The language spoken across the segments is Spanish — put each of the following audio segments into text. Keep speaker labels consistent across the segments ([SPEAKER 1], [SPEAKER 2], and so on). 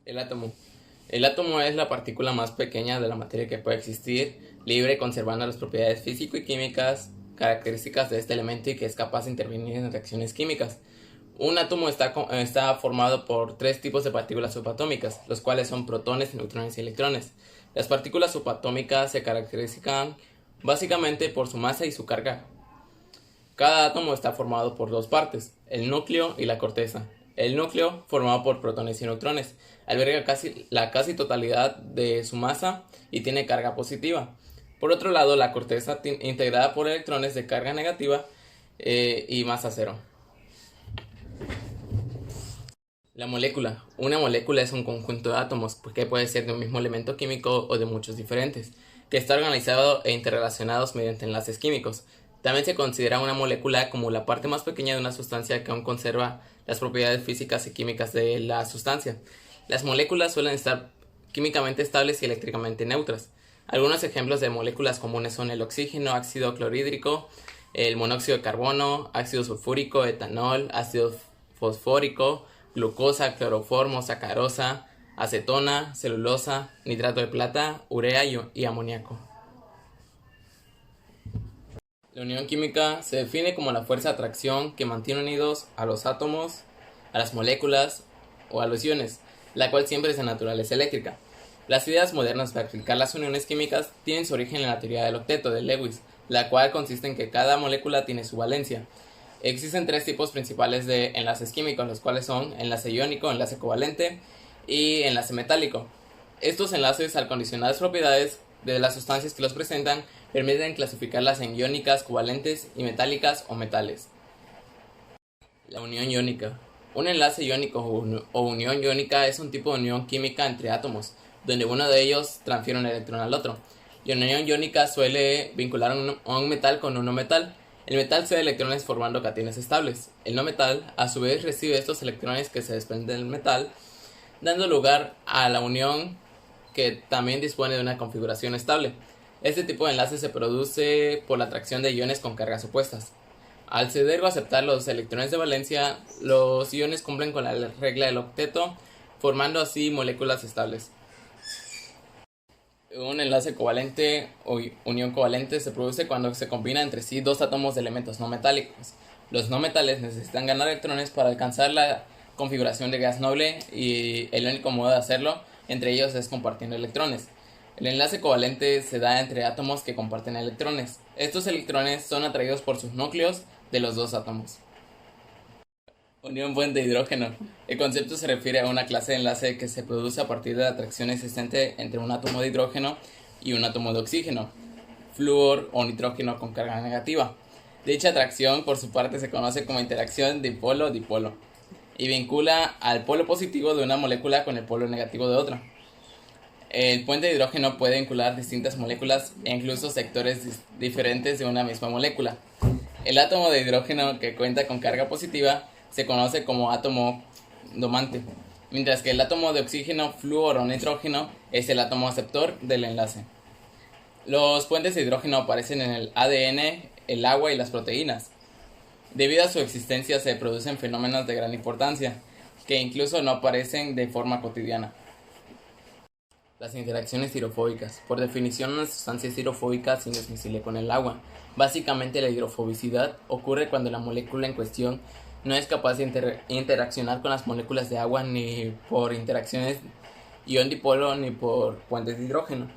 [SPEAKER 1] El átomo. El átomo es la partícula más pequeña de la materia que puede existir, libre, conservando las propiedades físico y químicas características de este elemento y que es capaz de intervenir en reacciones químicas. Un átomo está formado por tres tipos de partículas subatómicas, los cuales son protones, neutrones y electrones. Las partículas subatómicas se caracterizan básicamente por su masa y su carga. Cada átomo está formado por dos partes, el núcleo y la corteza. El núcleo, formado por protones y neutrones, alberga la casi totalidad de su masa y tiene carga positiva. Por otro lado, la corteza, integrada por electrones de carga negativa y masa cero. La molécula. Una molécula es un conjunto de átomos que puede ser de un mismo elemento químico o de muchos diferentes, que está organizado e interrelacionados mediante enlaces químicos. También se considera una molécula como la parte más pequeña de una sustancia que aún conserva las propiedades físicas y químicas de la sustancia. Las moléculas suelen estar químicamente estables y eléctricamente neutras. Algunos ejemplos de moléculas comunes son el oxígeno, ácido clorhídrico, el monóxido de carbono, ácido sulfúrico, etanol, ácido fosfórico, glucosa, cloroformo, sacarosa, acetona, celulosa, nitrato de plata, urea y amoníaco. La unión química se define como la fuerza de atracción que mantiene unidos a los átomos, a las moléculas o a los iones, la cual siempre es de naturaleza eléctrica. Las ideas modernas para explicar las uniones químicas tienen su origen en la teoría del octeto de Lewis, la cual consiste en que cada molécula tiene su valencia. Existen tres tipos principales de enlaces químicos, los cuales son enlace iónico, enlace covalente y enlace metálico. Estos enlaces, al condicionar las propiedades de las sustancias que los presentan, permiten clasificarlas en iónicas, covalentes y metálicas o metales. La unión iónica. Un enlace iónico o unión iónica es un tipo de unión química entre átomos, donde uno de ellos transfiere un electrón al otro. La unión iónica suele vincular a un metal con un no metal. El metal cede electrones formando cationes estables. El no metal, a su vez, recibe estos electrones que se desprenden del metal, dando lugar a la unión que también dispone de una configuración estable. Este tipo de enlace se produce por la atracción de iones con cargas opuestas. Al ceder o aceptar los electrones de valencia, los iones cumplen con la regla del octeto, formando así moléculas estables. Un enlace covalente o unión covalente se produce cuando se combinan entre sí dos átomos de elementos no metálicos. Los no metales necesitan ganar electrones para alcanzar la configuración de gas noble y el único modo de hacerlo entre ellos es compartiendo electrones. El enlace covalente se da entre átomos que comparten electrones. Estos electrones son atraídos por sus núcleos de los dos átomos. Unión fuente de hidrógeno. El concepto se refiere a una clase de enlace que se produce a partir de la atracción existente entre un átomo de hidrógeno y un átomo de oxígeno, flúor o nitrógeno con carga negativa. Dicha atracción, por su parte, se conoce como interacción dipolo-dipolo y vincula al polo positivo de una molécula con el polo negativo de otra. El puente de hidrógeno puede vincular distintas moléculas e incluso sectores diferentes de una misma molécula. El átomo de hidrógeno que cuenta con carga positiva se conoce como átomo domante, mientras que el átomo de oxígeno, flúor o nitrógeno es el átomo aceptor del enlace. Los puentes de hidrógeno aparecen en el ADN, el agua y las proteínas. Debido a su existencia se producen fenómenos de gran importancia, que incluso no aparecen de forma cotidiana. Las interacciones hidrofóbicas. Por definición, una sustancia es hidrofóbica si no es miscible con el agua. Básicamente, la hidrofobicidad ocurre cuando la molécula en cuestión no es capaz de interaccionar con las moléculas de agua ni por interacciones ion-dipolo ni por puentes de hidrógeno.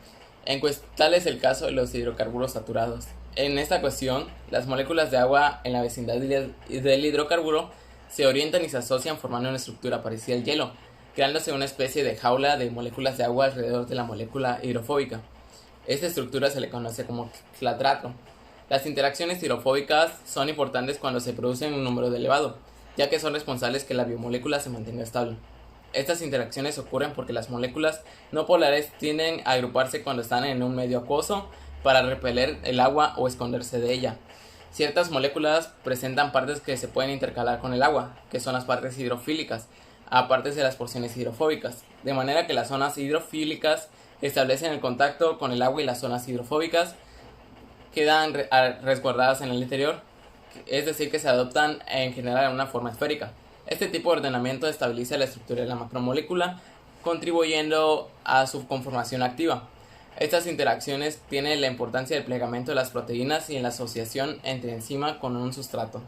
[SPEAKER 1] Tal es el caso de los hidrocarburos saturados. En esta cuestión, las moléculas de agua en la vecindad del hidrocarburo se orientan y se asocian formando una estructura parecida al hielo, creándose una especie de jaula de moléculas de agua alrededor de la molécula hidrofóbica. Esta estructura se le conoce como clatrato. Las interacciones hidrofóbicas son importantes cuando se producen un número elevado, ya que son responsables que la biomolécula se mantenga estable. Estas interacciones ocurren porque las moléculas no polares tienden a agruparse cuando están en un medio acuoso para repeler el agua o esconderse de ella. Ciertas moléculas presentan partes que se pueden intercalar con el agua, que son las partes hidrofílicas, aparte de las porciones hidrofóbicas, de manera que las zonas hidrofílicas establecen el contacto con el agua y las zonas hidrofóbicas quedan resguardadas en el interior, es decir, que se adoptan en general en una forma esférica. Este tipo de ordenamiento estabiliza la estructura de la macromolécula contribuyendo a su conformación activa. Estas interacciones tienen la importancia del plegamiento de las proteínas y en la asociación entre enzima con un sustrato.